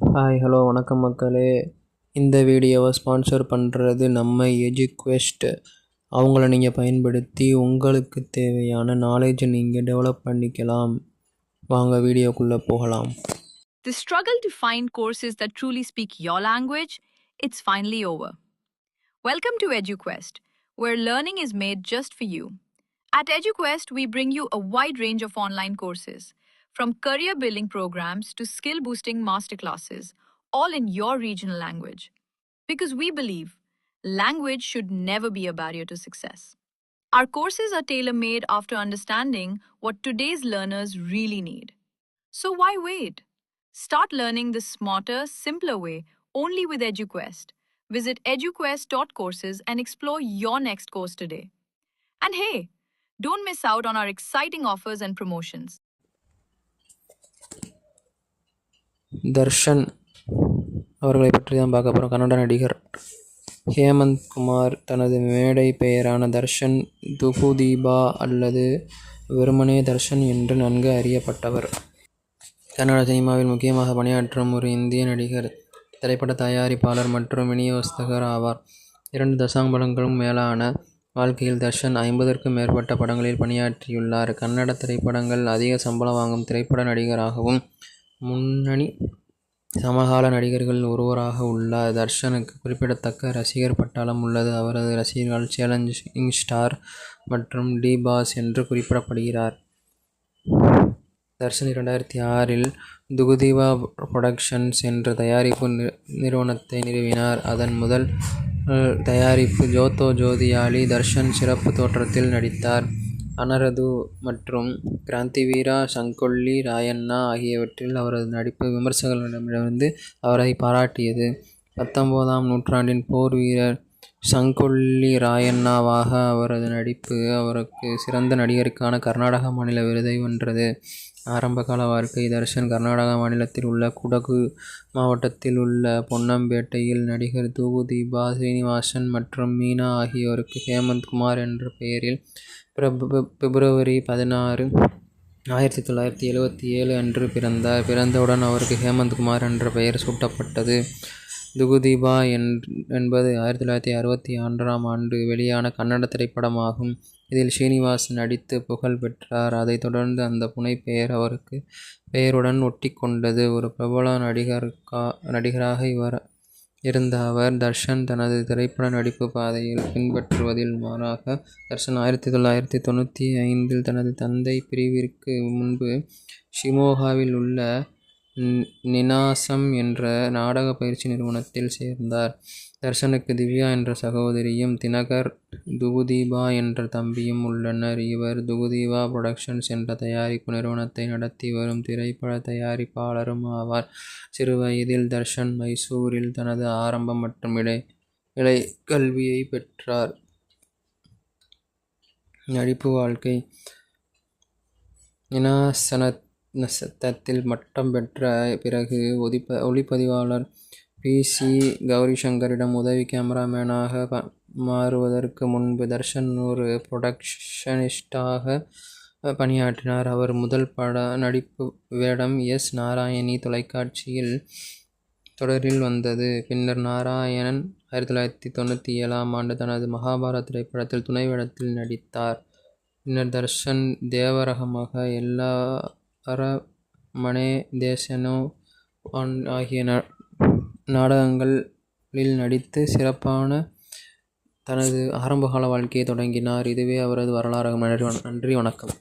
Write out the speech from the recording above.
Hi hello வணக்கம் மக்களே. இந்த வீடியோவை ஸ்பான்சர் பண்ணுறது நம்ம எஜுக்வெஸ்ட். அவங்கள நீங்கள் பயன்படுத்தி உங்களுக்கு தேவையான நாலேஜை நீங்கள் டெவலப் பண்ணிக்கலாம். வாங்க வீடியோக்குள்ளே போகலாம். The struggle to find courses that truly speak your language, it's finally over. Welcome to EduQuest, where learning is made just for you. At EduQuest, we bring you a wide range of online courses, from career building programs to skill boosting masterclasses, all in your regional language. Because we believe language should never be a barrier to success. Our courses are tailor made after understanding what today's learners really need. So why wait? Start learning the smarter, simpler way only with EduQuest. Visit eduquest.courses and explore your next course today. And hey, don't miss out on our exciting offers and promotions. Darshan அவர்களை பற்றி தான் பார்க்க போகிறோம். கன்னட நடிகர் ஹேமந்த் குமார் தனது மேடை பெயரான தர்ஷன் துகுதீபா அல்லது வெறுமனே தர்ஷன் என்று நன்கு அறியப்பட்டவர். கன்னட சினிமாவில் முக்கியமாக பணியாற்றும் ஒரு இந்திய நடிகர், திரைப்பட தயாரிப்பாளர் மற்றும் விநியோகஸ்தகர் ஆவார். 2 தசாப்தங்களுக்கும் மேலான வாழ்க்கையில் தர்ஷன் 50க்கும் மேற்பட்ட படங்களில் பணியாற்றியுள்ளார். கன்னட திரைப்படங்கள் அதிக சம்பளம் வாங்கும் திரைப்பட நடிகராகவும் முன்னணி சமகால நடிகர்கள் ஒருவராக உள்ளார். தர்ஷனுக்கு குறிப்பிடத்தக்க ரசிகர் பட்டாளம் உள்ளது. அவரது ரசிகர்கள் சேலஞ்சிங் ஸ்டார் மற்றும் டி பாஸ் என்று குறிப்பிடப்படுகிறார். தர்ஷன் 2006இல் துகுதீபா புரொடக்ஷன்ஸ் என்ற தயாரிப்பு நிறுவனத்தை நிறுவினார். அதன் முதல் தயாரிப்பு ஜோதோ ஜோதியாலி. தர்ஷன் சிறப்பு தோற்றத்தில் நடித்தார். அனரது மற்றும் கிராந்திவீரா சங்கொல்லி ராயண்ணா ஆகியவற்றில் அவரது நடிப்பு விமர்சகர்களிடமிருந்து அவரை பாராட்டியது. 19ஆம் நூற்றாண்டின் போர் வீரர் சங்கொல்லி ராயண்ணாவாக அவரது நடிப்பு அவருக்கு சிறந்த நடிகருக்கான கர்நாடக மாநில விருதை வென்றது. ஆரம்பகால வாழ்க்கை தர்ஷன் கர்நாடக மாநிலத்தில் உள்ள குடகு மாவட்டத்தில் உள்ள பொன்னம்பேட்டையில் நடிகர் துகுதீபா ஸ்ரீனிவாசன் மற்றும் மீனா ஆகியோருக்கு ஹேமந்த் குமார் என்ற பெயரில் பிப்ரவரி 16, 1977 அன்று பிறந்தார். பிறந்தவுடன் அவருக்கு ஹேமந்த் குமார் என்ற பெயர் சூட்டப்பட்டது. துகுதீபா என்பது 1961ஆம் ஆண்டு வெளியான கன்னட திரைப்படமாகும். இதில் ஸ்ரீனிவாஸ் நடித்து புகழ் பெற்றார். அதைத் தொடர்ந்து அந்த புனைப்பெயர் அவருக்கு பெயருடன் ஒட்டிக்கொண்டது. ஒரு பிரபல நடிகராக இருந்த அவர் தர்ஷன் தனது திரைப்பட நடிப்பு பாதையில் பின்பற்றுவதில் மாறாக தர்ஷன் 1995இல் தனது தந்தை பிரிவிற்கு முன்பு ஷிமோகாவில் உள்ள நினாசம் என்ற நாடக பயிற்சி நிறுவனத்தில் சேர்ந்தார். தர்ஷனுக்கு திவ்யா என்ற சகோதரியும் தினகர் துகுதீபா என்ற தம்பியும் உள்ளனர். இவர் துகுதீபா புரொடக்ஷன்ஸ் என்ற தயாரிப்பு நிறுவனத்தை நடத்தி வரும் திரைப்பட தயாரிப்பாளரும் ஆவார். சிறு வயதில் தர்ஷன் மைசூரில் தனது ஆரம்ப மற்றும் இளை கல்வியை பெற்றார். நடிப்பு வாழ்க்கை நினாசனத்தில் பட்டம் பெற்ற பிறகு ஒளிப்பதிவாளர் P.C. கௌரிசங்கரிடம் உதவி கேமராமேனாக மாறுவதற்கு முன்பு தர்ஷன் ஒரு புரொடக்ஷனிஸ்டாக பணியாற்றினார். அவர் முதல் பட நடிப்பு வேடம் எஸ். நாராயணி தொலைக்காட்சியில் தொடரில் வந்தது. பின்னர் நாராயணன் 1997ஆம் ஆண்டு தனது மகாபாரத் திரைப்படத்தில் துணை வேடத்தில் நடித்தார். பின்னர் தர்ஷன் தேவரகமக, எல்லாரமனே தேசனோ ஆகிய நாடகங்களில் நடித்து சிறப்பான தனது ஆரம்பகால வாழ்க்கையை தொடங்கினார். இதுவே அவரது வரலாறாகும். நன்றி, வணக்கம்.